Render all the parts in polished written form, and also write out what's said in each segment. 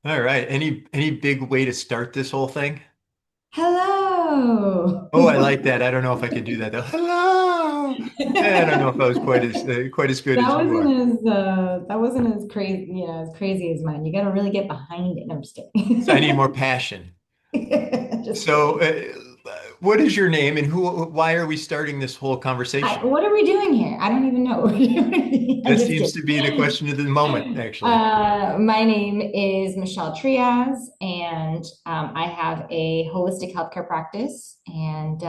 All right. Any big way to start this whole thing? Hello. Oh, I like that. I don't know if I could do that though. Hello. I don't know if I was quite as good as you are. That wasn't as crazy, as crazy as mine. You got to really get behind it. No, I'm just So I need more kidding. passion. Just So, kidding. what is your name and why are we starting this whole conversation? What are we doing here? I don't even know. I'm That just seems to be the kidding. question of the moment, actually. My name is Michelle Triaz, and I have a holistic healthcare practice. And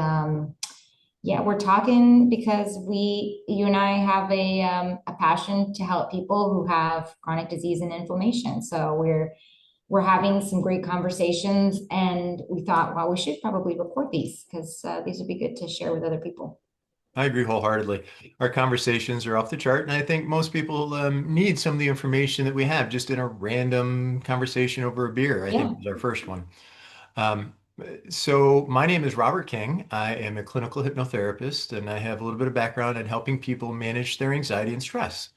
yeah, we're talking because you and I have a passion to help people who have chronic disease and inflammation. So we're having some great conversations, and we thought, well, we should probably record these because these would be good to share with other people. I agree wholeheartedly. Our conversations are off the chart, and I think most people need some of the information that we have just in a random conversation over a beer. I think Yeah. was our first one. Um, so my name is Robert King. I am a clinical hypnotherapist, and I have a little bit of background in helping people manage their anxiety and stress.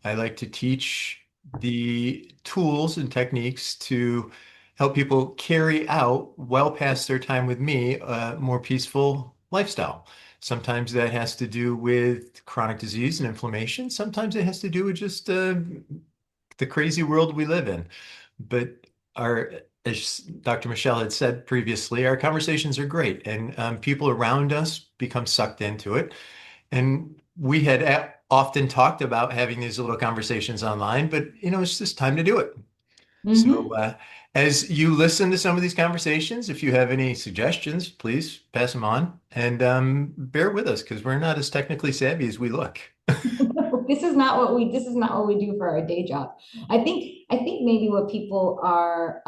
I like to teach the tools and techniques to help people carry out well past their time with me a more peaceful lifestyle. Sometimes that has to do with chronic disease and inflammation. Sometimes it has to do with just the crazy world we live in. But as Dr. Michelle had said previously, our conversations are great, and people around us become sucked into it. And we had often talked about having these little conversations online, but it's just time to do it. So, Hmm. as you listen to some of these conversations, if you have any suggestions, please pass them on and bear with us because we're not as technically savvy as we look. This is not what we do for our day job. I think maybe what people are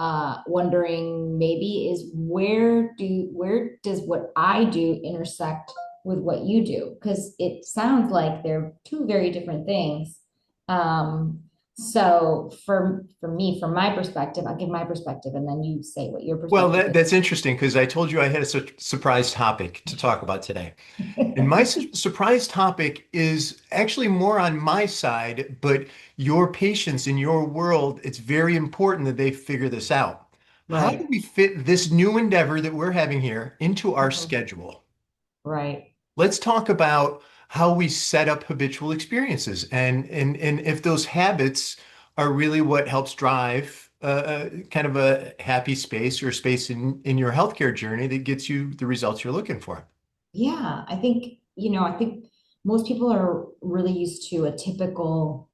wondering maybe is where does what I do intersect with what you do? Because it sounds like they're two very different things. Um, so for me, from my perspective, I'll give my perspective and then you say what your Well, perspective that's interesting because I told you I had a surprise topic to talk about today. And my is. surprise topic is actually more on my side, but your patients in your world, it's very important that they figure this out. How do Right. we fit this new endeavor that we're having here into our Mhm. schedule? Right. Let's talk about how we set up habitual experiences and if those habits are really what helps drive kind of a happy space or space in your healthcare journey that gets you the results you're looking for. Yeah, I think most people are really used to a typical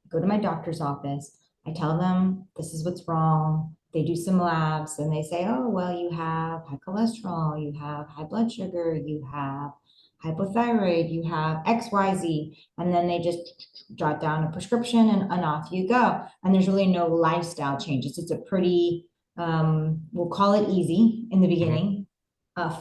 go to my doctor's office. I tell them this is what's wrong. They do some labs and they say, oh, well, you have high cholesterol, you have high blood sugar, you have hypothyroid, you have XYZ. And then they just jot down a prescription and off you go. And there's really no lifestyle changes. It's a pretty, we'll call it easy in the Mhm. beginning,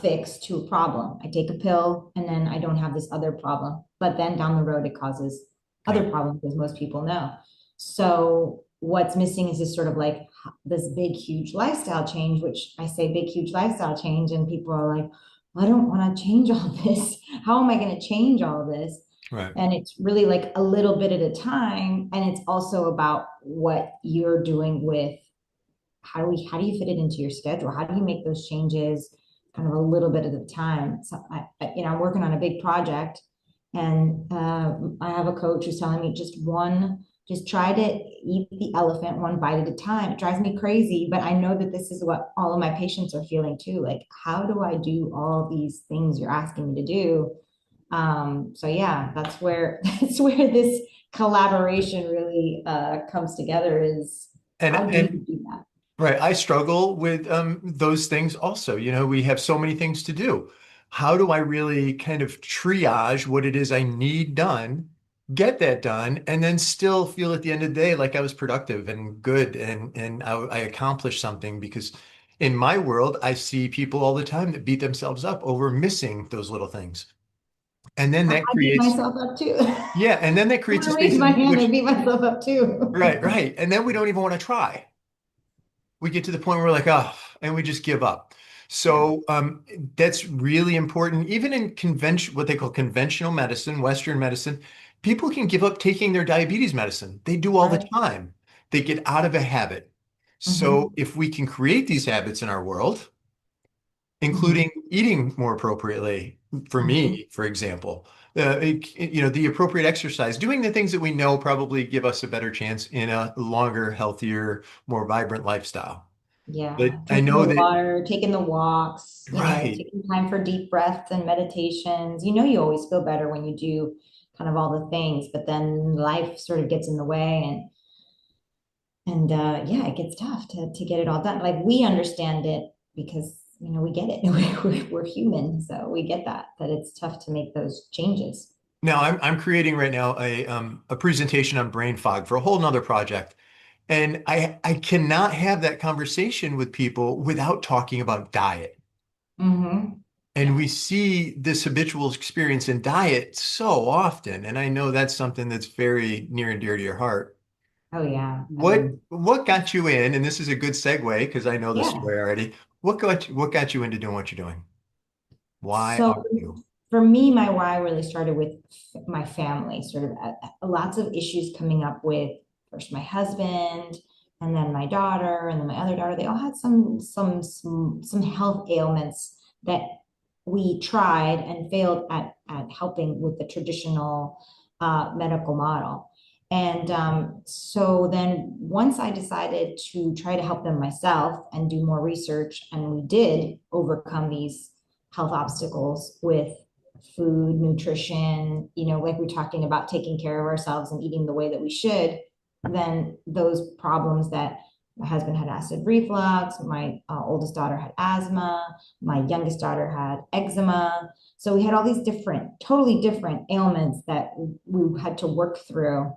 fix to a problem. I take a pill and then I don't have this other problem. But then down the road, it causes Yeah. other problems, as most people know. So what's missing is this sort of like this big, huge lifestyle change, which I say big, huge lifestyle change, and people are like, well, I don't want to change all this. How am I going to change all this? Right. And it's really like a little bit at a time. And it's also about what you're doing with how do you fit it into your schedule? How do you make those changes kind of a little bit at a time? So I'm working on a big project, and I have a coach who's telling me just try to eat the elephant one bite at a time. It drives me crazy, but I know that this is what all of my patients are feeling too. Like, how do I do all these things you're asking me to do? So yeah, that's where that's where this collaboration really comes together. Is how do you And do that? right, I struggle with those things also. We have so many things to do. How do I really kind of triage what it is I need done, get that done, and then still feel at the end of the day like I was productive and good and I accomplished something? Because in my world, I see people all the time that beat themselves up over missing those little things. And then that I beat creates, myself up too. yeah, and then that I'm creates a gonna raise space my in hand. I which, beat myself up too. right, right. And then we don't even want to try. We get to the point where we're like, oh, and we just give up. Yeah. So that's really important. Even in what they call conventional medicine, Western medicine, people can give up taking their diabetes medicine. They do all the Right. time. They get out of a habit. So if we can create these habits in our world, Hmm. including eating more appropriately, for Hmm. me, for example, the appropriate exercise, doing the things that we know probably give us a better chance in a longer, healthier, more vibrant lifestyle. But Yeah, I drinking the know that, water, taking the walks, right. taking time for deep breaths and meditations. You always feel better when you do kind of all the things, but then life sort of gets in the way and yeah, it gets tough to get it all done. Like we understand it because we get it. We're human, so we get that it's tough to make those changes. Now I'm creating right now a presentation on brain fog for a whole nother project. And I cannot have that conversation with people without talking about diet. Hmm. And we see this habitual experience in diet so often. And I know that's something that's very near and dear to your heart. Oh yeah. I What mean, what got you in, and this is a good segue because I know this yeah. story already. What got you into doing what you're doing? Why So are you? for me, my why really started with my family, sort of lots of issues coming up with first my husband and then my daughter and then my other daughter. They all had some health ailments that we tried and failed at helping with the traditional medical model. And so then once I decided to try to help them myself and do more research, and we did overcome these health obstacles with food, nutrition, like we're talking about taking care of ourselves and eating the way that we should, then those problems that my husband had acid reflux, my oldest daughter had asthma, my youngest daughter had eczema. So we had all these totally different ailments that we had to work through.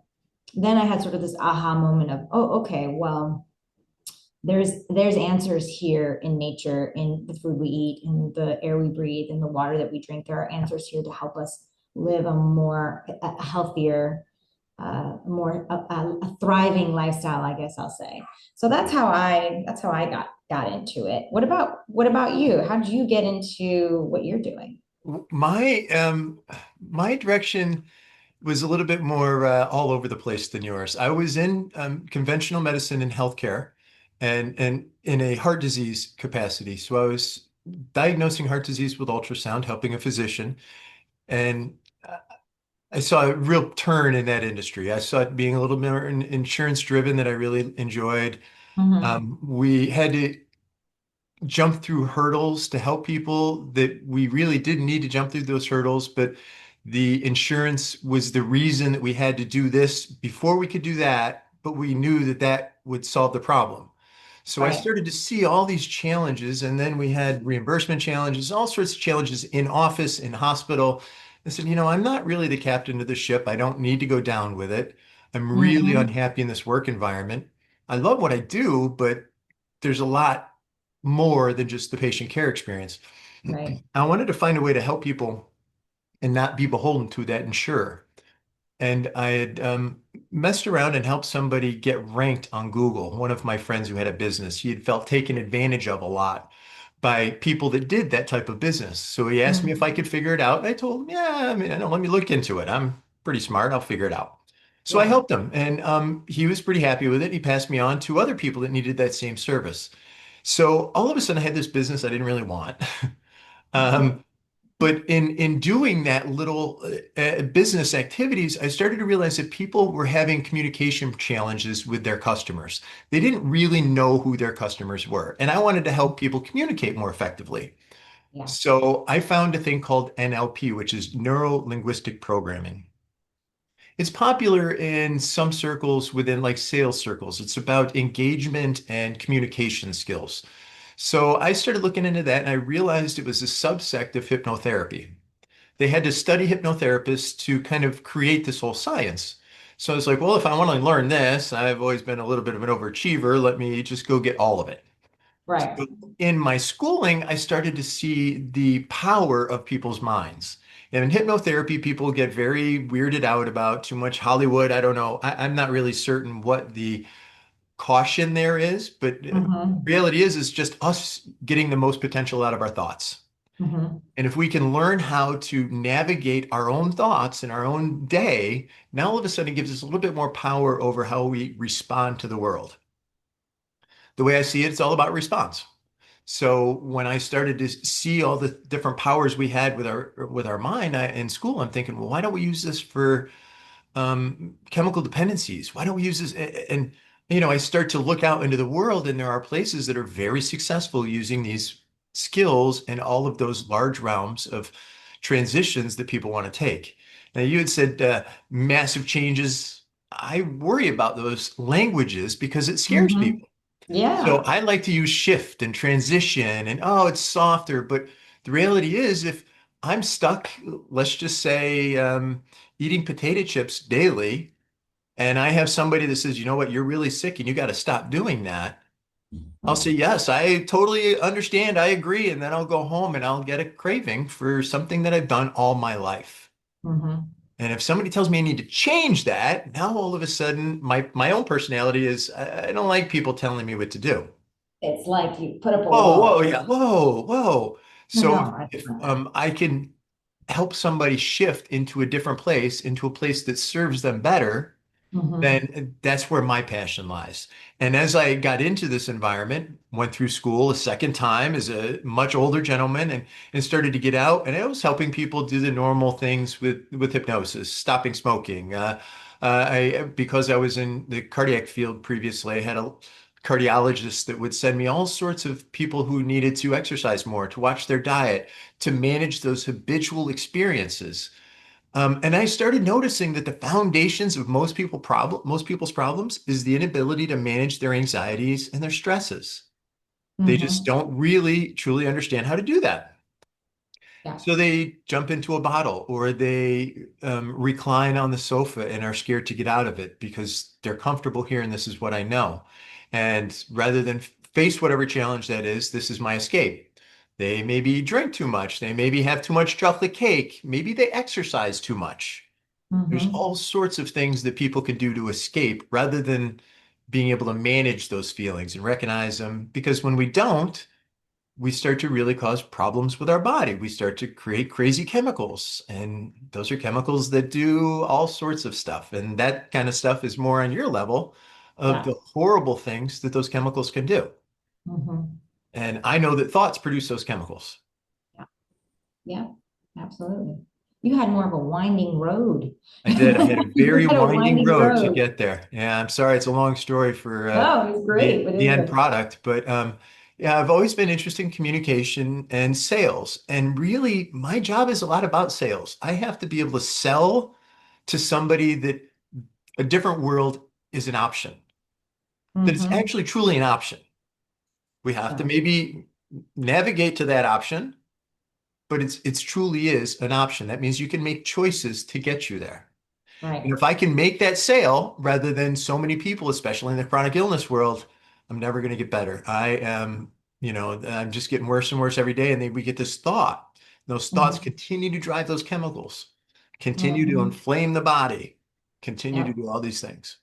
Then I had sort of this aha moment of, oh, okay, well, there's answers here in nature, in the food we eat, in the air we breathe, in the water that we drink. There are answers here to help us live a healthier, more a thriving lifestyle, I guess I'll say. So that's how I got into it. What about you? How did you get into what you're doing? My direction was a little bit more all over the place than yours. I was in conventional medicine and healthcare and in a heart disease capacity. So I was diagnosing heart disease with ultrasound, helping a physician, and I saw a real turn in that industry. I saw it being a little more insurance driven that I really enjoyed. Mm-hmm. We had to jump through hurdles to help people that we really didn't need to jump through those hurdles, but the insurance was the reason that we had to do this before we could do that, but we knew that that would solve the problem. So I Right. started to see all these challenges, and then we had reimbursement challenges, all sorts of challenges in office, in hospital. I said, I'm not really the captain of the ship. I don't need to go down with it. I'm really Mm-hmm. unhappy in this work environment. I love what I do, but there's a lot more than just the patient care experience. Right. I wanted to find a way to help people and not be beholden to that insurer. And I had messed around and helped somebody get ranked on Google. One of my friends who had a business, he had felt taken advantage of a lot by people that did that type of business. So he asked me if I Mm-hmm. could figure it out. And I told him, yeah, I mean, I know, let me look into it. I'm pretty smart. I'll figure it out. So I Yeah. helped him, and he was pretty happy with it. He passed me on to other people that needed that same service. So all of a sudden, I had this business I didn't really want. Um, but in doing that little business activities, I started to realize that people were having communication challenges with their customers. They didn't really know who their customers were, and I wanted to help people communicate more effectively. Yeah. So I found a thing called NLP, which is Neuro Linguistic Programming. It's popular in some circles within like sales circles. It's about engagement and communication skills. So I started looking into that and I realized it was a subsect of hypnotherapy. They had to study hypnotherapists to kind of create this whole science. So I was like, well, if I want to learn this, I've always been a little bit of an overachiever. Let me just go get all of it. Right. So in my schooling, I started to see the power of people's minds. And in hypnotherapy, people get very weirded out about too much Hollywood. I don't know. I'm not really certain what the caution there is, but Mm-hmm. reality is just us getting the most potential out of our thoughts. Mm-hmm. And if we can learn how to navigate our own thoughts in our own day, now all of a sudden it gives us a little bit more power over how we respond to the world. the way I see it, it's all about response. So when I started to see all the different powers we had with our mind in school, I'm thinking, well, why don't we use this for chemical dependencies? Why don't we use this? And, I start to look out into the world, and there are places that are very successful using these skills in all of those large realms of transitions that people want to take. Now, you had said massive changes. I worry about those languages because it scares Hmm. people. So Yeah. I like to use shift and transition and, oh, it's softer. But the reality is, if I'm stuck, let's just say, eating potato chips daily, and I have somebody that says, you know what, you're really sick and you got to stop doing that. I'll say, Right. yes, I totally understand. I agree. And then I'll go home and I'll get a craving for something that I've done all my life. Hmm. And if somebody tells me I need to change that, now all of a sudden my own personality is I don't like people telling me what to do. It's like you put up a Whoa, wall. whoa, yeah, whoa, whoa. So No, I if feel that. I can help somebody shift into a different place, into a place that serves them better, Hmm. then that's where my passion lies. And as I got into this environment, went through school a second time as a much older gentleman and started to get out, and I was helping people do the normal things with hypnosis, stopping smoking. Because I was in the cardiac field previously, I had a cardiologist that would send me all sorts of people who needed to exercise more, to watch their diet, to manage those habitual experiences. And I started noticing that the foundations of most people's problems is the inability to manage their anxieties and their stresses. They just Hmm. don't really truly understand how to do that. Yeah. So they jump into a bottle or they recline on the sofa and are scared to get out of it because they're comfortable here and this is what I know. And rather than face whatever challenge that is, this is my escape. They maybe drink too much. They maybe have too much chocolate cake. Maybe they exercise too much. There's Hmm. all sorts of things that people can do to escape rather than being able to manage those feelings and recognize them. Because when we don't, we start to really cause problems with our body. We start to create crazy chemicals, and those are chemicals that do all sorts of stuff. And that kind of stuff is more on your level of Yeah. the horrible things that those chemicals can do. Hmm. And I know that thoughts produce those chemicals. Yeah. Yeah. Absolutely. You had more of a winding road. I did. I had a You very had a winding winding road to road. get there. Yeah, I'm sorry. It's a long story for No, it's great. What the is end it? product, but yeah, I've always been interested in communication and sales. And really, my job is a lot about sales. I have to be able to sell to somebody that a different world is an option, that it's Hmm. actually truly an option. We have to Yeah. maybe navigate to that option, but it's truly is an option. That means you can make choices to get you there. And Right. if I can make that sale rather than so many people, especially in the chronic illness world, I'm never going to get better. I'm just getting worse and worse every day. And then we get this thought. Those thoughts Hmm. continue to drive those chemicals, continue to Hmm. inflame the body, continue to Yep. do all these things.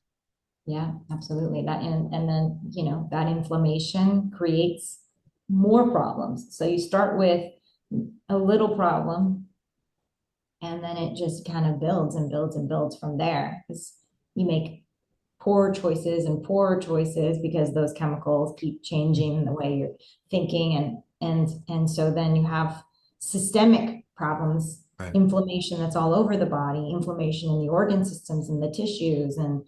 Yeah, absolutely. That and then, that inflammation creates more problems. So you start with a little problem and then it just kind of builds and builds and builds from there because you make poor choices and poorer choices because those chemicals keep changing the way you're thinking and so then you have systemic problems, Right. inflammation that's all over the body, inflammation in the organ systems and the tissues and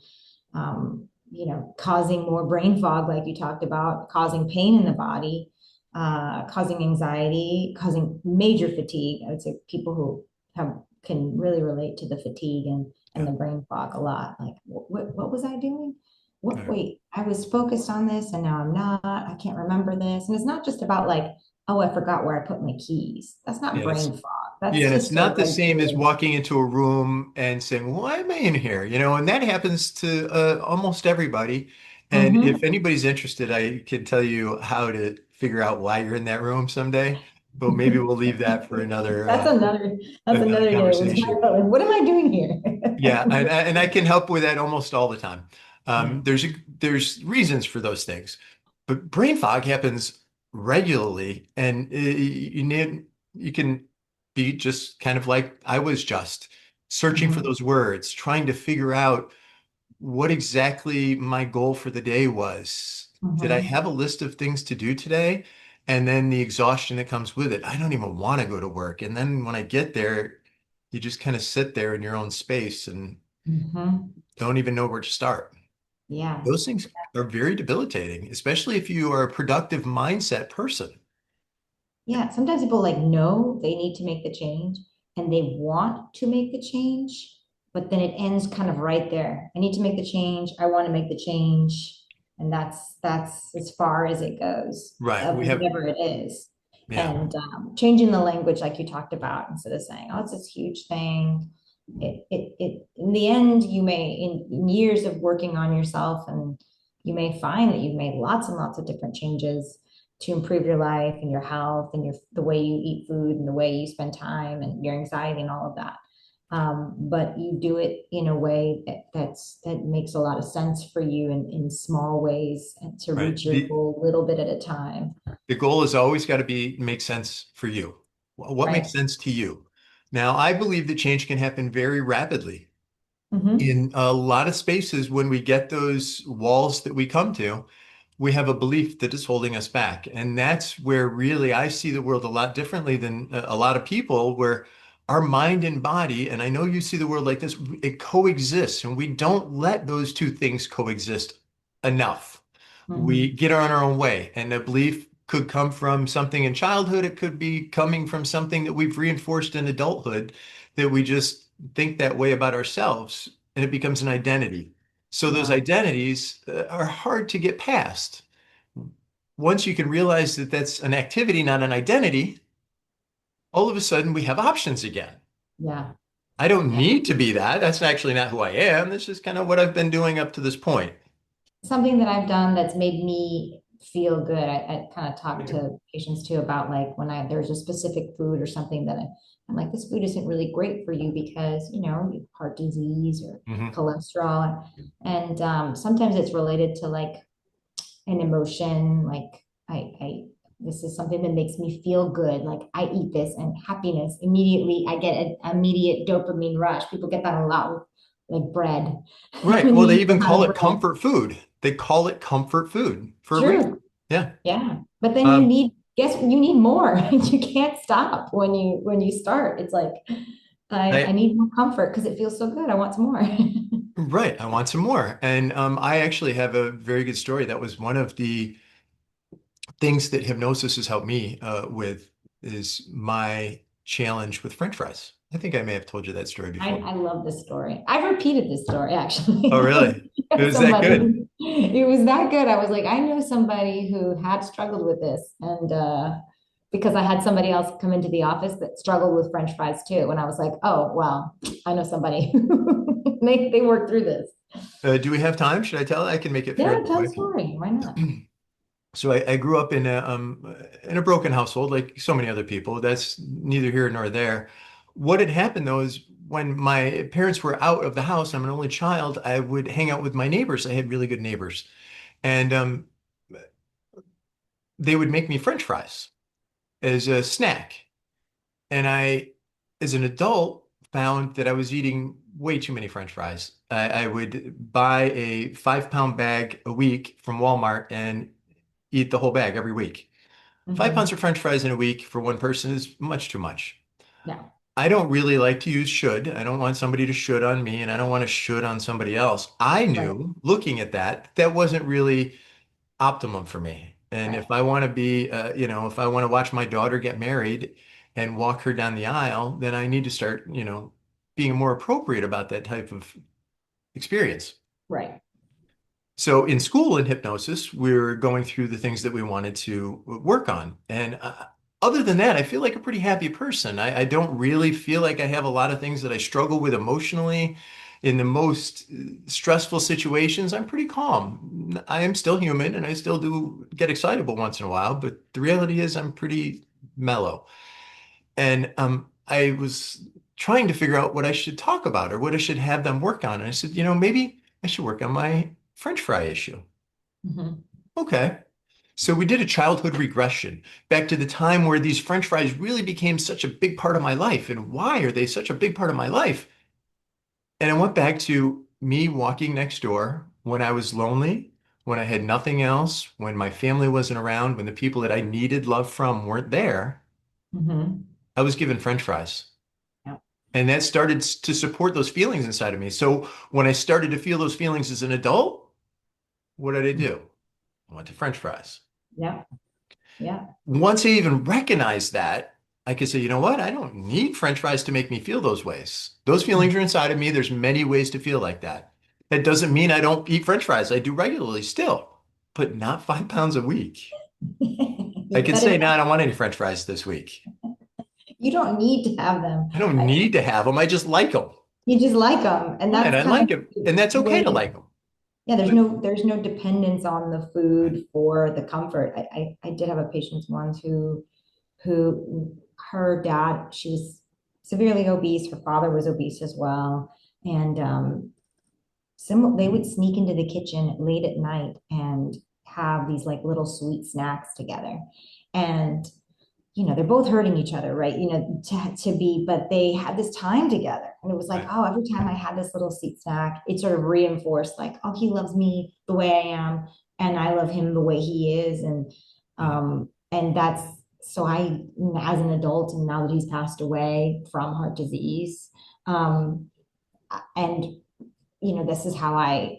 causing more brain fog, like you talked about, causing pain in the body, causing anxiety, causing major fatigue. I would say people who have can really relate to the fatigue and Yeah. the brain fog a lot. Like, what was I doing? What, Yeah. wait, I was focused on this and now I'm not. I can't remember this. And it's not just about like, oh, I forgot where I put my keys. That's not Yeah. brain fog. Yeah, That's and it's just a not the same as regular. walking into a room and saying, "Well, why am I in here?" And that happens to almost everybody. And if Mhm. anybody's interested, I can tell you how to figure out why you're in that room someday. But maybe we'll leave that for That's another that's another another day. It was conversation. my phone. What am I doing here? Yeah, and I can help with that almost all the time. Yeah. There's reasons for those things, but brain fog happens regularly, and you can be just kind of like I was just searching for Mhm. those words, trying to figure out what exactly my goal for the day was. Did I Mhm. have a list of things to do today? And then the exhaustion that comes with it. I don't even want to go to work. And then when I get there, you just kind of sit there in your own space and Mhm. don't even know where to start. Yeah. Those things are very debilitating, especially if you are a productive mindset person. Yeah, sometimes people like know they need to make the change and they want to make the change, but then it ends kind of right there. I need to make the change. I want to make the change. And that's as far as it goes Right. of We have, whatever it is. yeah. And changing the language like you talked about instead of saying, oh, it's this huge thing. In the end, you may, in years of working on yourself, and you may find that you've made lots and lots of different changes to improve your life and your health and the way you eat food and the way you spend time and your anxiety and all of that. But you do it in a way that makes a lot of sense for you in small ways and to Right. reach your goal a little bit at a time. The goal has always got to be make sense for you. What makes Right. sense to you? Now, I believe that change can happen very rapidly. Hmm. In a lot of spaces, when we get those walls that we come to, we have a belief that is holding us back. And that's where really I see the world a lot differently than a lot of people, where our mind and body, and I know you see the world like this, it coexists, and we don't let those two things coexist enough. We Hmm. get on our own way, and a belief could come from something in childhood. It could be coming from something that we've reinforced in adulthood, that we just think that way about ourselves, and it becomes an identity. So those Yeah. identities are hard to get past. Once you can realize that that's an activity, not an identity, all of a sudden we have options again. Yeah. I don't Yeah. need to be that. That's actually not who I am. This is kind of what I've been doing up to this point. Something that I've done that's made me feel good. I kind of talk to patients too about like when there's a specific food or something that I'm like, this food isn't really great for you because, you know, you have heart disease or Mhm. cholesterol. And sometimes it's related to like an emotion, like this is something that makes me feel good. Like I eat this and happiness immediately, I get an immediate dopamine rush. People get that a lot with like bread. Right. When Well, you they eat even a ton call of it bread. comfort food. They call it comfort food for a reason. True. Yeah. Yeah. But then Um, you need more. You can't stop when you start. It's like I I, need more comfort because it feels so good. I want some more. right. I want some more. And I actually have a very good story. That was one of the things that hypnosis has helped me with is my challenge with French fries. I think I may have told you that story before. I love this story. I've repeated this story Oh, actually. really? It was that good. Somebody, it was that good. I was like, I know somebody who had struggled with this, and because I had somebody else come into the office that struggled with French fries too, and I was like, oh well, I know somebody. They worked through this. Do we have time? Should I tell it? I can make it Yeah, fairly tell the quick. story. Why not? So I grew up in a broken household, like so many other people. That's neither here nor there. What had happened though is when my parents were out of the house, I'm an only child, I would hang out with my neighbors. I had really good neighbors. And they would make me French fries as a snack. And I, as an adult, found that I was eating way too many French fries. I would buy a 5 pound bag a week from Walmart and eat the whole bag every week. 5 pounds Hmm. of French fries in a week for one person is much too much. Yeah, I don't really like to use should. I don't want somebody to should on me, and I don't want to should on somebody else. I right, knew looking at that, that wasn't really optimum for me. And right, if I want to be, if I want to watch my daughter get married and walk her down the aisle, then I need to start, being more appropriate about that type of experience. right. So in school in hypnosis, we're going through the things that we wanted to work on. And other than that, I feel like a pretty happy person. I don't really feel like I have a lot of things that I struggle with emotionally. In the most stressful situations, I'm pretty calm. I am still human and I still do get excitable once in a while, but the reality is I'm pretty mellow. And I was trying to figure out what I should talk about or what I should have them work on. And I said, maybe I should work on my French fry issue. Hmm. Okay. So we did a childhood regression back to the time where these French fries really became such a big part of my life. And why are they such a big part of my life? And I went back to me walking next door when I was lonely when I had nothing else, when my family wasn't around, when the people that I needed love from weren't there, Hmm. I was given French fries. Yeah. And that started to support those feelings inside of me. So when I started to feel those feelings as an adult, what did I do? I went to French fries. Yeah. Yeah. Once I even recognized that, I could say, you know what? I don't need French fries to make me feel those ways. Those feelings are inside of me. There's many ways to feel like that. That doesn't mean I don't eat French fries. I do regularly still, but not 5 pounds a week. I You could cut say, it no, I out. don't want any French fries this week. You don't need to have them. I don't need to have them. I just like them. You just like them, and Right, that's I kind of like them. And that's the okay to way. like them. Yeah, But there's no dependence on the right. food for the comfort. I did have a patient once who her dad, she was severely obese. Her father was obese as well, and they would sneak into the kitchen late at night and have these like little sweet snacks together, and they're both hurting each other, right? To be, but they had this time together. And it was like, Right. oh, every time I had this little sweet snack, it sort of reinforced like, oh, he loves me the way I am, and I love him the way he is. Mhm. And that's so as an adult, and now that he's passed away from heart disease, um, and this is how I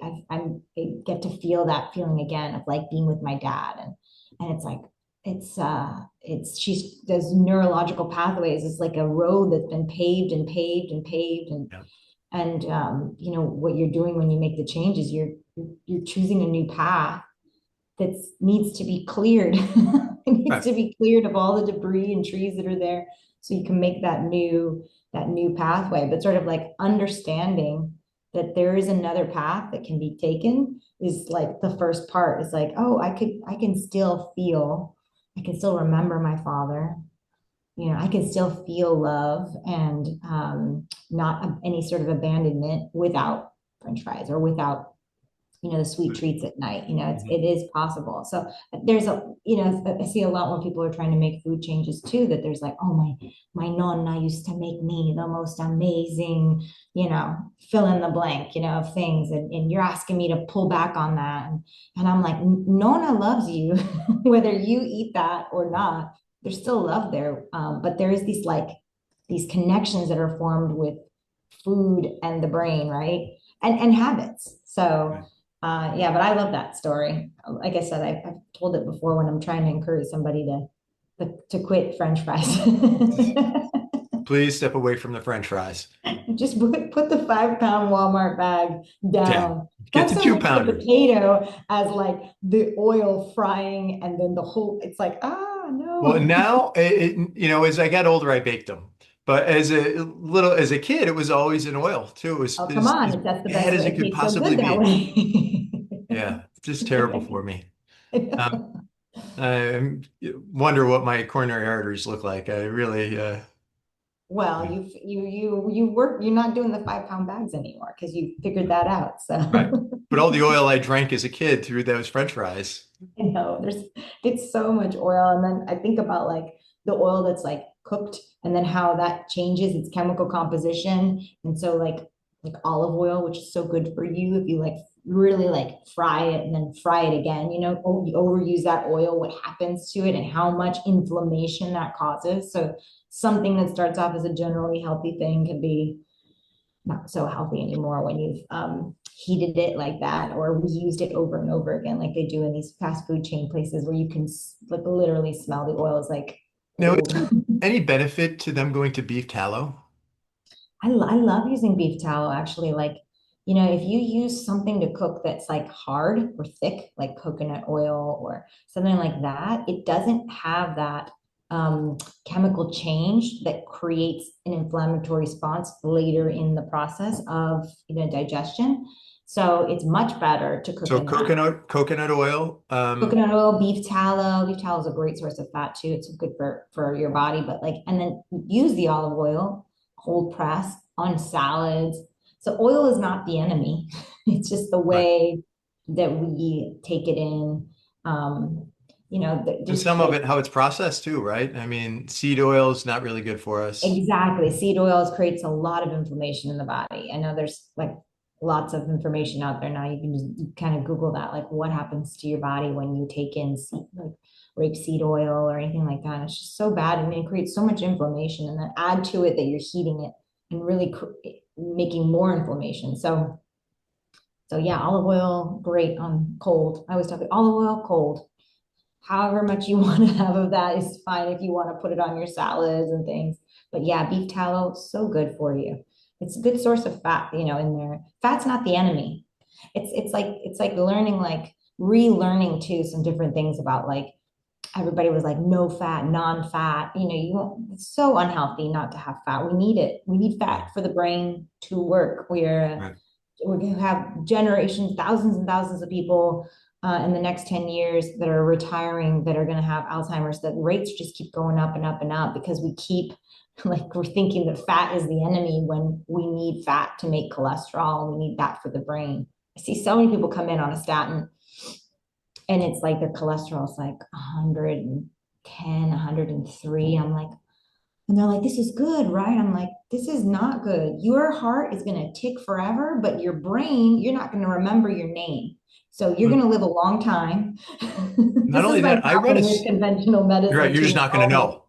get to feel that feeling again of like being with my dad, and it's like it's she's there's neurological pathways. It's like a road that's been paved and paved and paved, Yeah. and what you're doing when you make the changes, you're choosing a new path that needs to be cleared. It needs Right. to be cleared of all the debris and trees that are there, so you can make that new pathway. But sort of like understanding that there is another path that can be taken is like the first part. Is like, oh, I can still feel, I can still remember my father. I can still feel love and not any sort of abandonment without French fries or without the sweet treats at night. It Mhm. is possible. So there's I see a lot when people are trying to make food changes too, that there's like, oh, my nonna used to make me the most amazing, fill in the blank, of things. And you're asking me to pull back on that. And I'm like, nonna loves you, whether you eat that or not, there's still love there. But there is these connections that are formed with food and the brain, right? And habits. So Right. yeah, but I love that story. Like I said, I've told it before when I'm trying to encourage somebody to quit French fries. Please step away from the French fries. Just put the 5 pound Walmart bag Yeah. down. Get Not the so two much the pounder. potato as like the oil frying and then the whole, it's like, Well, no. now, as I got older, I baked them. But as a kid, it was always in oil too. It was Oh, come as on. That's the bad best as way. it It could tastes so possibly good that be. way. Yeah, just terrible for me. I Um, know. I wonder what my coronary arteries look like. I really, Well, yeah. you're not doing the 5 pound bags anymore because you figured that out. So Right. But all the oil I drank as a kid through those French fries. I know it's so much oil. And then I think about like the oil that's like cooked and then how that changes its chemical composition. And so like olive oil, which is so good for you if you like really like fry it and then fry it again, you overuse that oil, what happens to it and how much inflammation that causes. So something that starts off as a generally healthy thing can be not so healthy anymore when you've heated it like that or reused it over and over again, like they do in these fast food chain places where you can like literally smell the oil is like Now, is old. there any benefit to them going to beef tallow? I love using beef tallow actually. Like, if you use something to cook that's like hard or thick, like coconut oil or something like that, it doesn't have that chemical change that creates an inflammatory response later in the process of digestion. So it's much better to cook So in that. coconut oil. Coconut oil, beef tallow. Beef tallow is a great source of fat too. It's good for your body, but like, and then use the olive oil, cold press on salads. So oil is not the enemy. It's just the Right. way that we take it in. Um, And just some of it, how it's processed too, right? I mean, seed oil is not really good for us. exactly. Seed oils creates a lot of inflammation in the body. I know there's like lots of information out there now. You can just kind of Google that, like what happens to your body when you take in like rapeseed oil or anything like that. It's just so bad, and it creates so much inflammation. And then add to it that you're heating it and really making more inflammation. So yeah, olive oil, great on cold. I always talk about olive oil, cold. However much you want to have of that is fine if you want to put it on your salads and things. But yeah, beef tallow, so good for you. It's a good source of fat, in there. Fat's not the enemy. It's like learning, like relearning too, some different things about, like, everybody was like no fat, non-fat. You won't, it's so unhealthy not to have fat. We need it. We need Right. fat for the brain to work. Right. We're going to have generations, thousands and thousands of people in the next 10 years that are retiring, that are going to have Alzheimer's. That rates just keep going up and up and up because we keep like we're thinking that fat is the enemy when we need fat to make cholesterol. We need that for the brain. I see so many people come in on a statin and it's like their cholesterol is like 110, 103. I'm like, and they're like, this is good, right? I'm like, this is not good. Your heart is going to tick forever, but your brain, you're not going to remember your name. So you're But going to live a long time. not This is only my that, I read a, problem with conventional you're right, medicine you're too. just not going to know.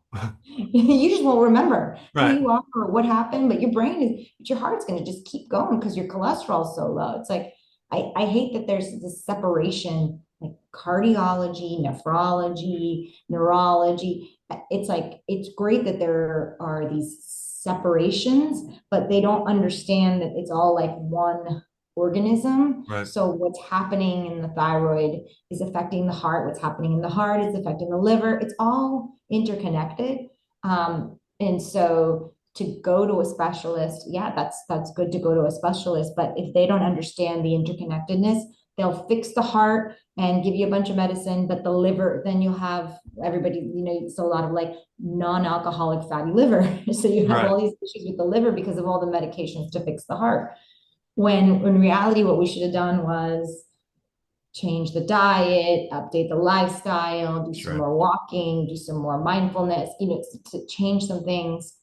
You just won't remember who Right. you are or what happened, but but your heart's going to just keep going because your cholesterol is so low. It's like, I hate that there's this separation, like cardiology, nephrology, neurology. It's like, it's great that there are these separations, but they don't understand that it's all like one organism. Right. So what's happening in the thyroid is affecting the heart. What's happening in the heart is affecting the liver. It's all interconnected. And so to go to a specialist, yeah, that's good to go to a specialist. But if they don't understand the interconnectedness, they'll fix the heart and give you a bunch of medicine, but the liver, then you'll have everybody, so a lot of like non-alcoholic fatty liver. So you have Right. all these issues with the liver because of all the medications to fix the heart. When in reality, what we should have done was change the diet, update the lifestyle, do That's some right. more walking, do some more mindfulness, to change some things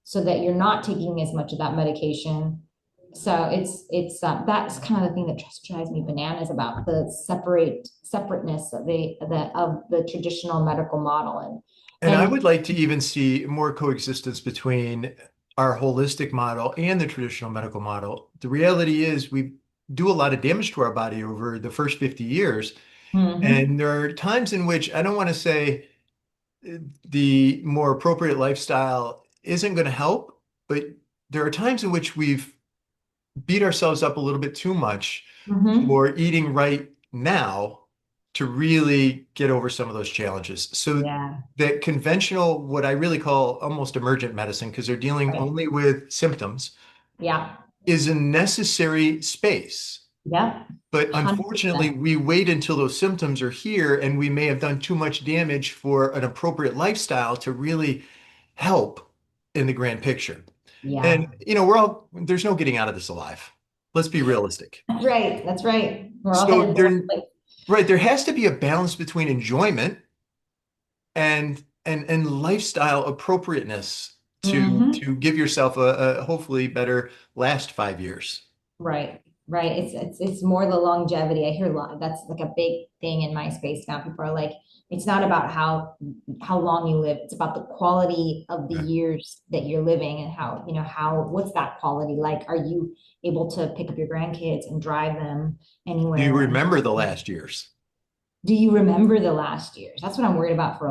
so that you're not taking as much of that medication. So it's that's kind of the thing that just drives me bananas about the separateness of the traditional medical model. And I And would like to even see more coexistence between our holistic model and the traditional medical model. The reality is we do a lot of damage to our body over the first 50 years. mhm, And there are times in which I don't want to say the more appropriate lifestyle isn't going to help, but there are times in which we've beat ourselves up a little bit too much mhm, for eating right now to really get over some of those challenges. So yeah, that conventional, what I really call almost emergent medicine, because they're dealing right, only with symptoms, yeah, is a necessary space. yep, But unfortunately, 100%, we wait until those symptoms are here, and we may have done too much damage for an appropriate lifestyle to really help in the grand picture. And, yeah. there's no getting out of this alive. Let's be realistic. That's right. That's right. We're all So headed for one there, place. right, there has to be a balance between enjoyment and lifestyle appropriateness Hmm. to give yourself a hopefully better last 5 years. Right. Right. It's more the longevity. I hear a lot. That's like a big thing in my space now. People are like, it's not about how long you live. It's about the quality of the Right. years that you're living and what's that quality like? Are you able to pick up your grandkids and drive them Do you anywhere and remember the last years? do you remember the last years? That's what I'm worried about for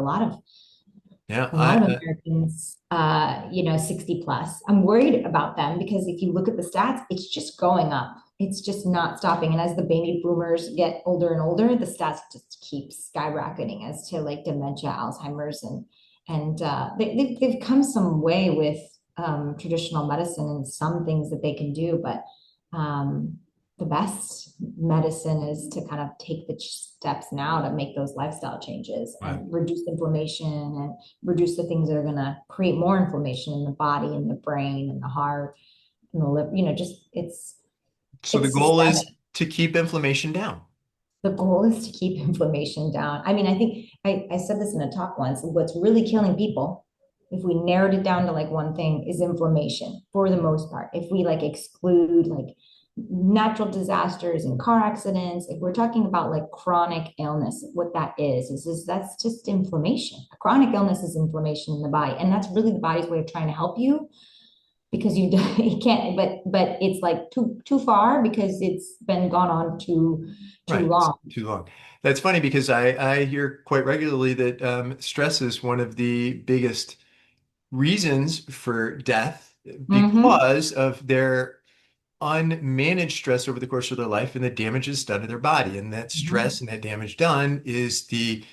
Yeah, a lot of Americans, 60 plus. I'm worried about them because if you look at the stats, it's just going up. It's just not stopping. And as the baby boomers get older and older, the stats just keep skyrocketing as to like dementia, Alzheimer's, and they've come some way with traditional medicine and some things that they can do, but um, the best medicine is to kind of take the steps now to make those lifestyle changes right. and reduce inflammation and reduce the things that are going to create more inflammation in the body and the brain and the heart and the liver. Just So the it's goal systemic. is to keep inflammation down. The goal is to keep inflammation down. I mean, I think I said this in a talk once. What's really killing people, if we narrowed it down to like one thing, is inflammation for the most part. If we like exclude like natural disasters and car accidents, if we're talking about like chronic illness, what that is that's just inflammation. A chronic illness is inflammation in the body, and that's really the body's way of trying to help you because you can't, but it's like too far because it's been gone on too Right. It's long. too long. That's funny because I hear quite regularly that stress is one of the biggest reasons for death Mm-hmm. because of their unmanaged stress over the course of their life and the damage is done to their body. And that Mm-hmm. stress and that damage done is the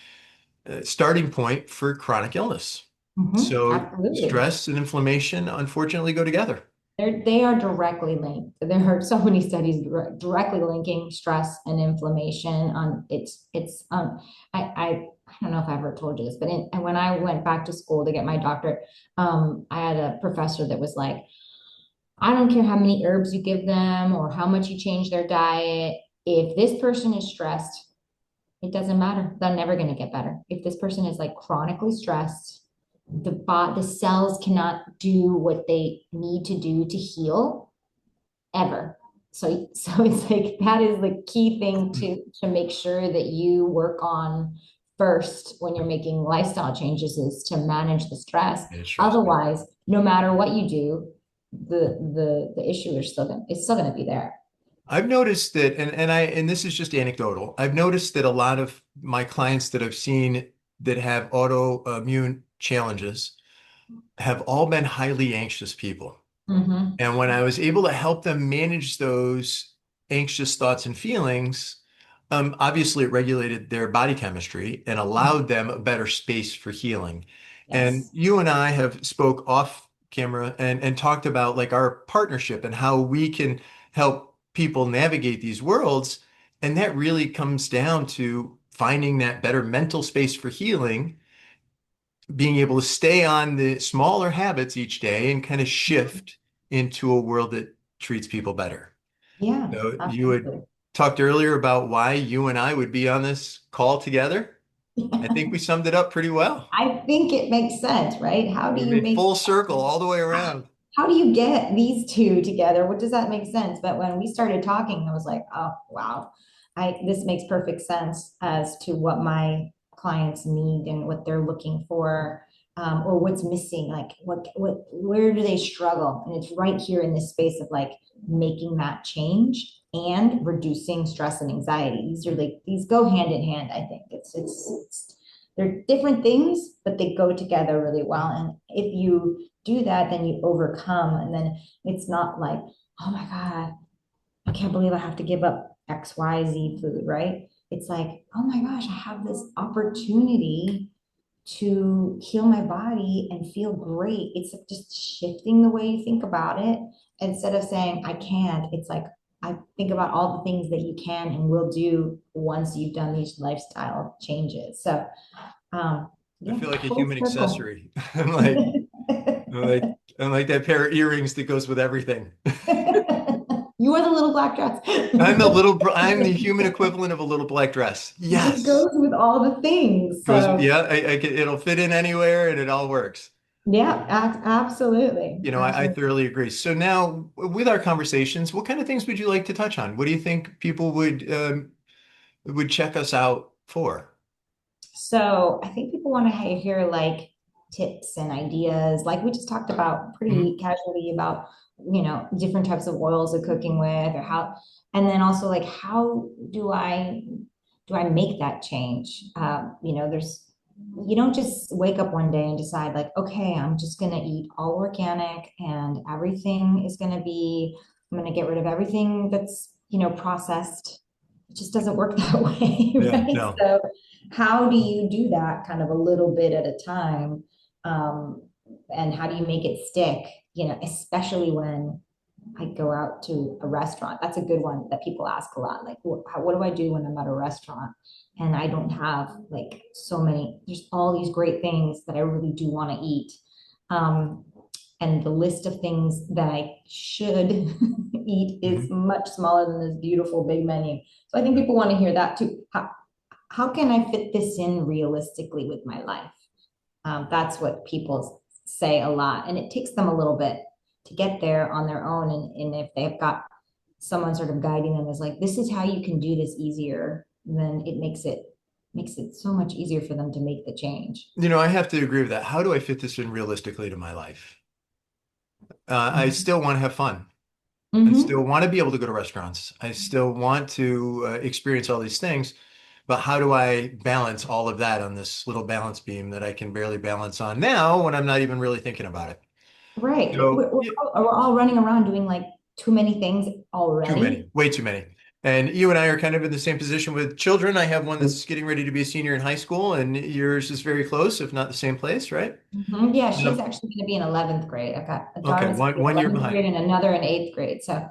starting point for chronic illness. Mm-hmm. So Absolutely. stress and inflammation unfortunately go together. They are directly linked. There are so many studies directly linking stress and inflammation on I don't know if I ever told you this, but when I went back to school to get my doctorate, I had a professor that was like, I don't care how many herbs you give them or how much you change their diet. If this person is stressed, it doesn't matter. They're never going to get better. If this person is like chronically stressed, the cells cannot do what they need to do to heal ever. So it's like that is the key thing to make sure that you work on first when you're making lifestyle changes is to manage the stress. And stress. Otherwise, no matter what you do, the issue is still gonna it's still gonna be there. I've noticed that, and this is just anecdotal. I've noticed that a lot of my clients that I've seen that have autoimmune challenges have all been highly anxious people. Mm-hmm. And when I was able to help them manage those anxious thoughts and feelings, obviously it regulated their body chemistry and allowed them a better space for healing. And Yes. you and I have spoke off camera and talked about like our partnership and how we can help people navigate these worlds. And that really comes down to finding that better mental space for healing, being able to stay on the smaller habits each day and kind of shift into a world that treats people better. Yeah, So you had absolutely. talked earlier about why you and I would be on this call together. I think we summed it up pretty well. I think it makes sense, right? How do We you made make full circle all the way around. how do you get these two together? What does that make sense? But when we started talking, I was like, oh wow, I this makes perfect sense as to what my clients need and what they're looking for, or what's missing. Like where do they struggle? And it's right here in this space of like making that change and reducing stress and anxiety. These are like these go hand in hand. I think it's they're different things, but they go together really well. And if you do that, then you overcome. And then it's not like, oh my God, I can't believe I have to give up XYZ food, right? It's like, oh my gosh, I have this opportunity to heal my body and feel great. It's just shifting the way you think about it. Instead of saying, I can't, it's like, I think about all the things that you can and will do once you've done these lifestyle changes. So, I yeah, feel like a full human circle. accessory. I'm like, I'm like that pair of earrings that goes with everything. You are the little black dress. I'm the human equivalent of a little black dress. It Yes. goes with all the things. Goes, So, yeah, it'll fit in anywhere and it all works. yeah, absolutely. You know, I Absolutely. thoroughly agree. So now, with our conversations, what kind of things would you like to touch on? What do you think people would check us out for? So, I think people want to hear like tips and ideas. Like we just talked about Mhm. pretty casually about, different types of oils of cooking with or how, and then also like how do I make that change? You don't just wake up one day and decide like, okay, I'm just going to eat all organic and everything is going to be, I'm going to get rid of everything that's, processed. It just doesn't work that way, Yeah, right? no. So how do you do that kind of a little bit at a time? Um, and how do you make it stick, especially when I go out to a restaurant. That's a good one that people ask a lot. Like, what do I do when I'm at a restaurant and I don't have like so many, there's all these great things that I really do want to eat. Um, and the list of things that I should eat is Mhm. much smaller than this beautiful big menu. So I think Right. people want to hear that too. How can I fit this in realistically with my life? That's what people say a lot. And it takes them a little bit to get there on their own. And if they've got someone sort of guiding them is like, this is how you can do this easier, then it makes it so much easier for them to make the change. I have to agree with that. How do I fit this in realistically to my life? I Mhm. still want to have fun. I still Mhm. want to be able to go to restaurants. I still want to experience all these things. But how do I balance all of that on this little balance beam that I can barely balance on now when I'm not even really thinking about it? Right. So, yeah, We're all running around doing like too many things too already. many, way too many. And you and I are kind of in the same position with children. I have one that's getting ready to be a senior in high school, and yours is very close, if not the same place, right? Mhm. Yeah, she's Um, actually going to be in 11th grade. I've got a daughter okay, that's going to be in one year 11th grade behind. and another in 8th grade. So,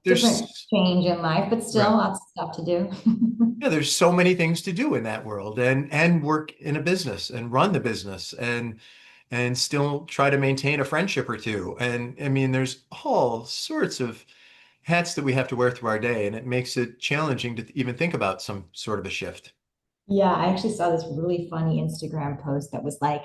different There's change in life, but still right. lots of stuff to do. Yeah, there's so many things to do in that world and work in a business and run the business and still try to maintain a friendship or two. And I mean, there's all sorts of hats that we have to wear through our day, and it makes it challenging to even think about some sort of a shift. Yeah, I actually saw this really funny Instagram post that was like,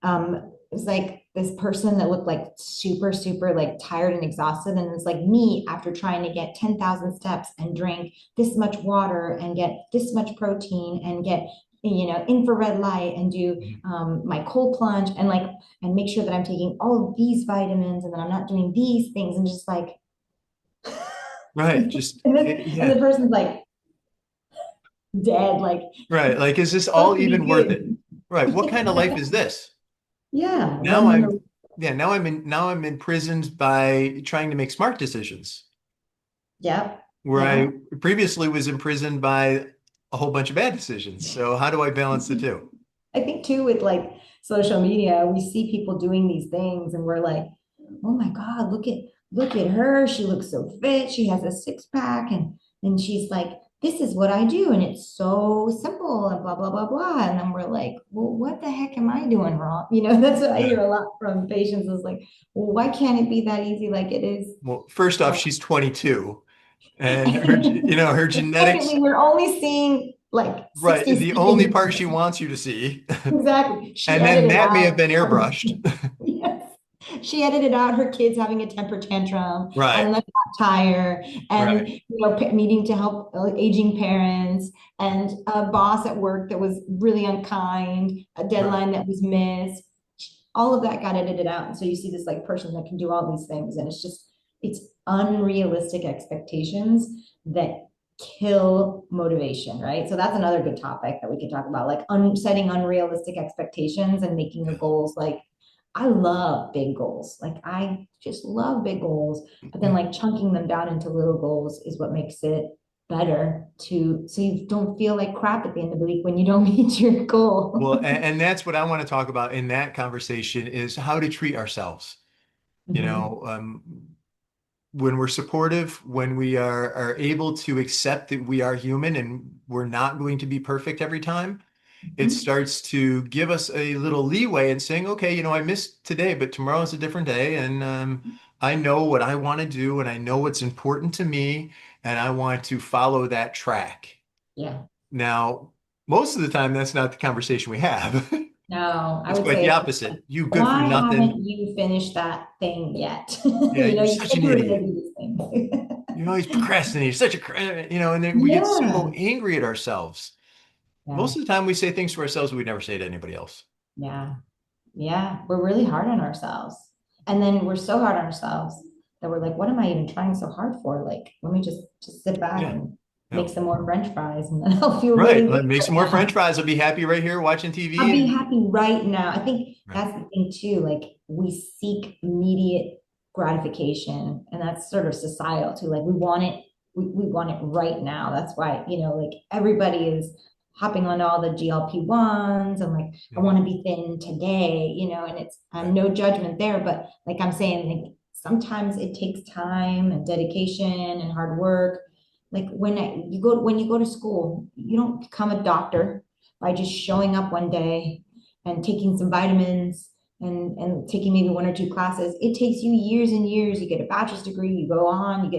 it was like this person that looked like super, super like tired and exhausted. And it's like me after trying to get 10,000 steps and drink this much water and get this much protein and get, infrared light and do Mhm. my cold plunge and like, and make sure that I'm taking all of these vitamins and that I'm not doing these things and just like, Right. and Just, and the yeah. person's like dead, like, Right. Like, is this all supposed to be even worth it? good. Right. What kind of life is this? Yeah, Now running I'm, yeah, now I'm imprisoned by trying to make smart decisions. Yep. Where I Yeah. previously was imprisoned by a whole bunch of bad decisions. So how do I balance the two? I think too with like social media, we see people doing these things and we're like, oh my God, look at her. She looks so fit. She has a six pack and she's like, this is what I do. And it's so simple and blah, blah, blah, blah. And then we're like, well, what the heck am I doing wrong? That's what I Yeah. hear a lot from patients is like, well, why can't it be that easy like it is? Well, first off, Uh, she's 22 and her genetics, Secondly, we're only seeing like right, 60 the only part seconds. she wants you to see. Exactly. She And then edited that may have out. been airbrushed. Yes. She edited out her kids having a temper tantrum Right. and the flat tire and Right. needing to help aging parents and a boss at work that was really unkind, a Right. deadline that was missed. All of that got edited out. And so you see this like person that can do all these things and it's unrealistic expectations that kill motivation, right? So that's another good topic that we could talk about, like setting unrealistic expectations and making your Yeah. goals like I love big goals. Like I just love big goals, but then like chunking them down into little goals is what makes it better to so you don't feel like crap at the end of the week when you don't meet your Well, goal. and that's what I want to talk about in that conversation is how to treat ourselves. You Mhm. know, when we're supportive, when we are able to accept that we are human and we're not going to be perfect every time, it Mhm. starts to give us a little leeway in saying, okay, I missed today, but tomorrow's a different day. And I know what I want to do and I know what's important to me, and I want to follow that track. Yeah. Now, most of the time, that's not the conversation we have. No, I It's would quite say the it's opposite. You good for why nothing. haven't you finished that thing yet? Yeah, you're You such said an you were going to idiot. do this thing. You're always procrastinating. You're such a, and then we get so Yeah. angry at ourselves. Yeah. Most of the time, we say things to ourselves we never say to anybody else. Yeah. Yeah. We're really hard on ourselves. And then we're so hard on ourselves that we're like, what am I even trying so hard for? Like, let me just sit back Yeah. and Yeah. make some more French fries and then I'll feel Right. really Let good make some more right French now. fries. I'll be happy right here watching I'll TV be and happy right now. I think right. that's the thing too. Like we seek immediate gratification, and that's sort of societal too. Like we want it, we want it right now. That's why, like everybody is hopping on all the GLP-1s and like, I Mhm. want to be thin today, and it's Right. no judgment there, but like I'm saying, like sometimes it takes time and dedication and hard work. Like when you go to school, you don't become a doctor by just showing up one day and taking some vitamins and taking maybe one or two classes. It takes you years and years. You get a bachelor's degree, you go on,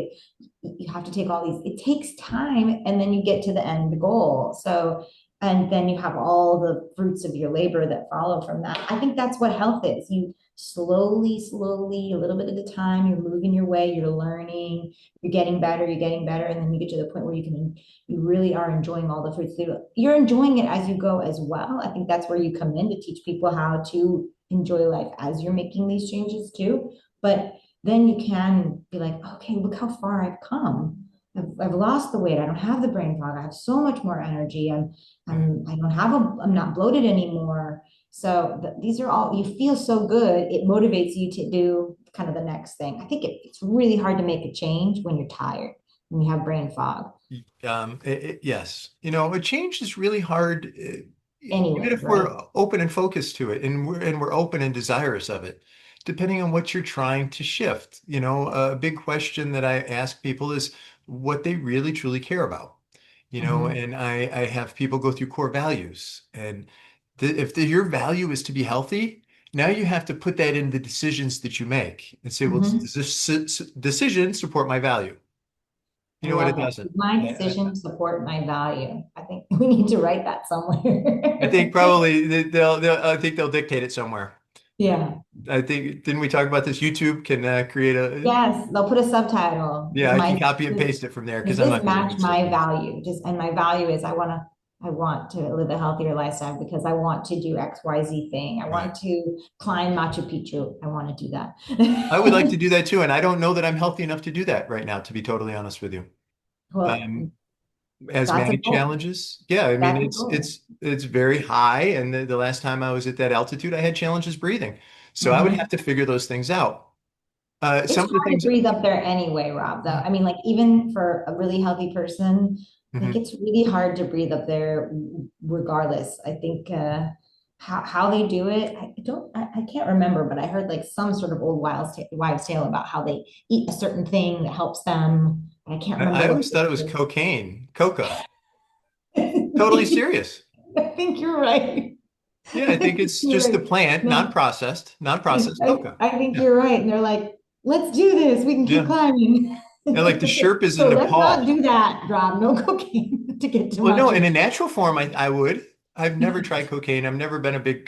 you have to take all these. It takes time, and then you get to the end goal. So, and then you have all the fruits of your labor that follow from that. I think that's what health is. You slowly, a little bit at a time, you're moving your way, you're learning, you're getting better. And then you get to the point where you really are enjoying all the fruits. You're enjoying it as you go as well. I think that's where you come in to teach people how to enjoy life as you're making these changes too. But then you can be like, okay, look how far I've come. I've lost the weight. I don't have the brain fog. I have so much more energy. Right. I don't have I'm not bloated anymore. So these are all, you feel so good. It motivates you to do kind of the next thing. I think it's really hard to make a change when you're tired, when you have brain fog. Yes. A change is really hard, even Anyways, if we're right? open and focused to it, and we're open and desirous of it, depending on what you're trying to shift. A big question that I ask people is what they really truly care about. Hmm. And I have people go through core values, and your value is to be healthy, now you have to put that in the decisions that you make and say, well, Hmm. does this decision support my value? I You know what, it love that. doesn't. My I, decision support my value. I think we need to write that I think somewhere. probably I think they'll dictate it somewhere. Yeah. I think, didn't we talk about this? YouTube can create Yes, they'll put a subtitle. yeah, I can copy and paste it from there Does because I'm this not good match with my systems. value? Just and my value is I want to live a healthier lifestyle because I want to do XYZ thing. I Right. want to climb Machu Picchu. I want to do I would like that. to do that too, and I don't know that I'm healthy enough to do that right now, to be totally honest with you. Well, Um, that's a asthmatic goal. challenges. Yeah, I mean That's a goal. it's very high, and the last time I was at that altitude, I had challenges breathing. So I would have Mhm. to figure those things out. It's Some of the hard to things. breathe up there anyway, Rob, though. I mean, like even for a really healthy person, like Mhm. it's really hard to breathe up there regardless. I think how they do it, I can't remember, but I heard like some sort of old wives' tale about how they eat a certain thing that helps them. I can't I remember what always it thought it was is. cocaine, coca. Totally Maybe serious. I think you're right. Yeah, I I think think it's you're just the right. plant, No, non-processed coca. I think Yeah, you're right. And they're like, let's do this. We can keep yeah. climbing. And like the Sherpas So in let's not Nepal. do that, Rob. No cocaine to get to Well, no, in Machu a natural form, I would. I've never tried cocaine. I've never been a big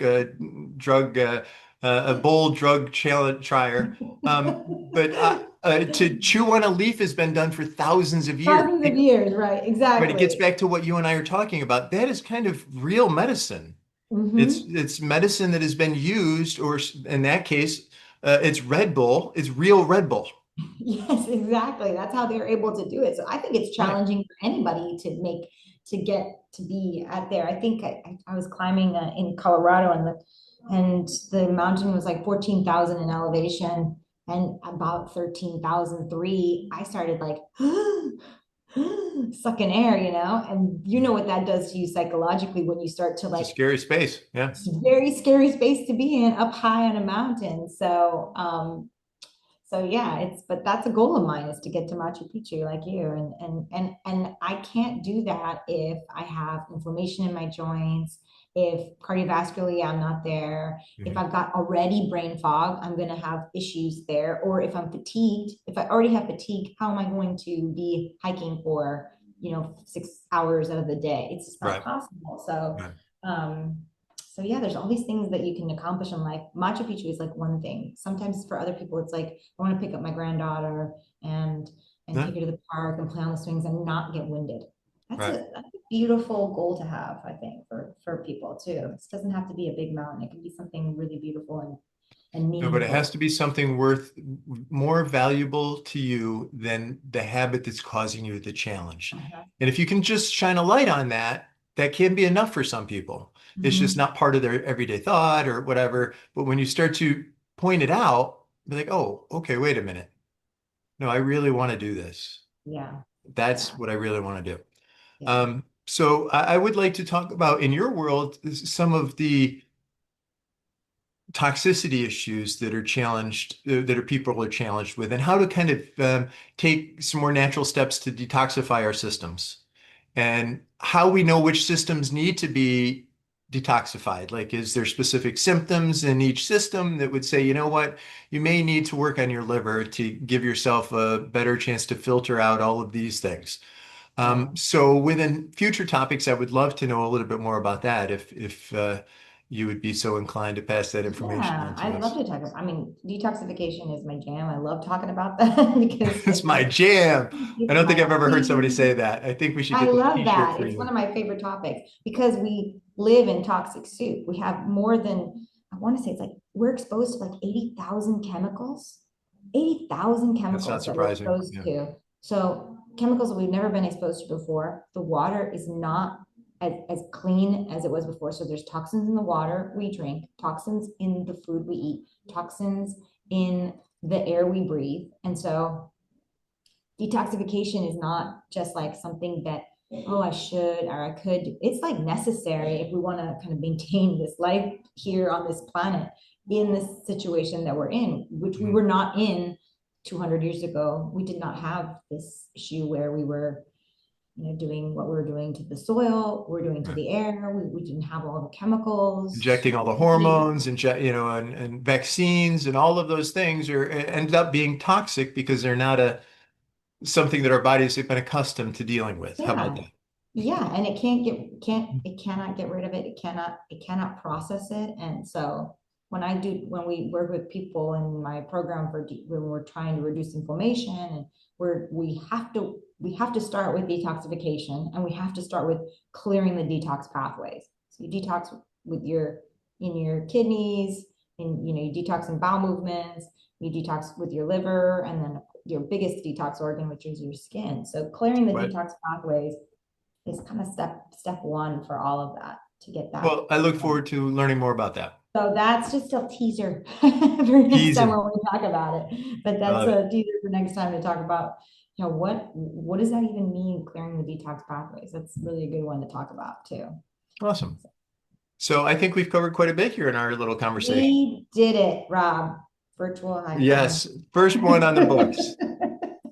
drug, a bold drug challenge trier. But to chew on a leaf has been done for thousands of years. thousands of years, right? But it gets Exactly. back to what you and I are talking about. That is kind of real medicine. Hmm. It's medicine that has been used, or in that case, it's Red Bull. It's real Red Bull. Yes, exactly. That's how they're able to do it. So I think it's Right. challenging for anybody to get to be at there. I think I was climbing in Colorado and the mountain was like 14,000 in elevation and about 13,003. I started like sucking air, and you know what that does to you psychologically when you start to It's a like scary space. Yeah. it's a very scary space to be in up high on a mountain. So yeah, but that's a goal of mine is to get to Machu Picchu like you. And I can't do that if I have inflammation in my joints, if cardiovascularly I'm not there, if Mhm. I've got already brain fog, I'm gonna have issues there, or if I'm fatigued, if I already have fatigue, how am I going to be hiking for, 6 hours out of the day? It's just not Right. possible. So Right. um so yeah, there's all these things that you can accomplish in life. Machu Picchu is like one thing. Sometimes for other people, it's like I want to pick up my granddaughter and Yeah. take her to the park and play on the swings and not get winded. Right. That's a beautiful goal to have, I think, for people too. This doesn't have to be a big mountain. It can be something really beautiful and No, but it has meaningful. to be something worth more valuable to you than the habit that's causing you the challenge. Uh-huh. And if you can just shine a light on that, that can be enough for some people. It's just Hmm. not part of their everyday thought or whatever. But when you start to point it out, be like, oh, okay, wait a minute. No, I really want to do this. Yeah. That's Yeah. what I really want to do. Yeah. So I would like to talk about in your world some of the toxicity issues that are challenged, that are people are challenged with, and how to kind of take some more natural steps to detoxify our systems, and how we know which systems need to be detoxified. Like, is there specific symptoms in each system that would say, you know what, you may need to work on your liver to give yourself a better chance to filter out all of these things. Yeah. So within future topics, I would love to know a little bit more about that if you would be so inclined to pass that information Yeah, on to I'd love us. to talk about, I mean, detoxification is my jam. I love talking about that because I It's my think jam. I it's don't think my I've ever heard somebody say thing. that. I think we should I get a love t-shirt that. for It's one you. of my favorite topics because we live in toxic soup. We have more than, I want to say it's like we're exposed to like 80,000 chemicals, 80,000 That's not chemicals that we're surprising. exposed Yeah. to. So chemicals that we've never been exposed to before. The water is not as clean as it was before. So there's toxins in the water we drink, toxins in the food we eat, toxins in the air we breathe. And so detoxification is not just like something that, oh, I should or I could. It's like necessary if we want to kind of maintain this life here on this planet in this situation that we're in, which we Mhm. were not in 200 years ago. We did not have this issue where we were, doing what we were doing to the soil, we're doing to Right. the air. We didn't have all the chemicals. Injecting all the hormones and and vaccines and all of those things are end up being toxic because they're not a something that our bodies have been accustomed to dealing with. How about Yeah. that? Yeah, and it cannot get rid of it. It cannot process it. And so when we work with people in my program when we're trying to reduce inflammation and we have to start with detoxification and we have to start with clearing the detox pathways. So you detox with in your kidneys and you detox in bowel movements, you detox with your liver, and then your biggest detox organ, which is your skin. So clearing the But detox pathways is kind of step one for all of that to get that. well, I look forward to learning more about that. So that's just a teaser for next time Teasing. when we talk about it. But I that's love it. a teaser for next time to talk about, what does that even mean, clearing the detox pathways? That's really a good one to talk about too. Awesome. So I think we've covered quite a bit here in our little conversation. We did it, Rob. Virtual high five. Yes, first one on the books.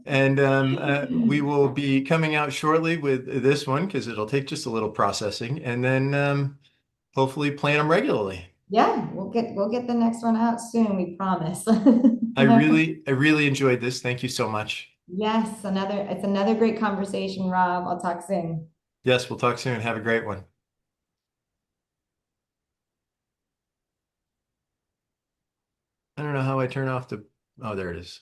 And we will be coming out shortly with this one because it'll take just a little processing and then hopefully plan them regularly. Yeah, we'll get the next one out soon, we promise. I really enjoyed this. Thank you so much. Yes, it's another great conversation, Rob. I'll talk soon. Yes, we'll talk soon. Have a great one. I don't know how I turn off the, oh, there it is.